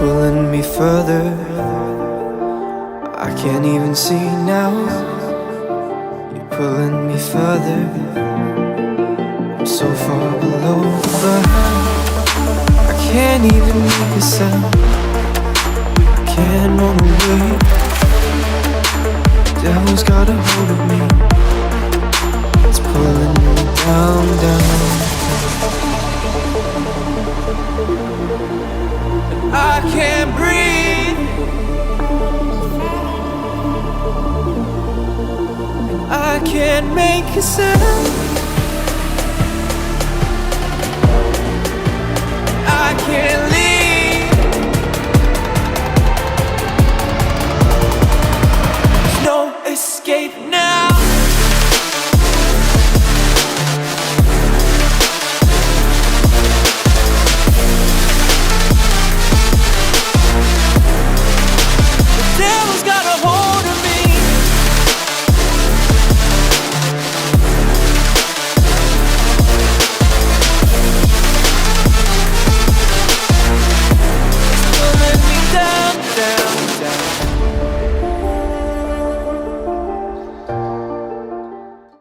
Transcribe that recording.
pulling me further. I can't even see now. You're pulling me further. I'm so far below the I can't even make a sound. I can't run away. The devil's got a hold of me. It's pulling me down, down. And I can't breathe. And I can't make a sound.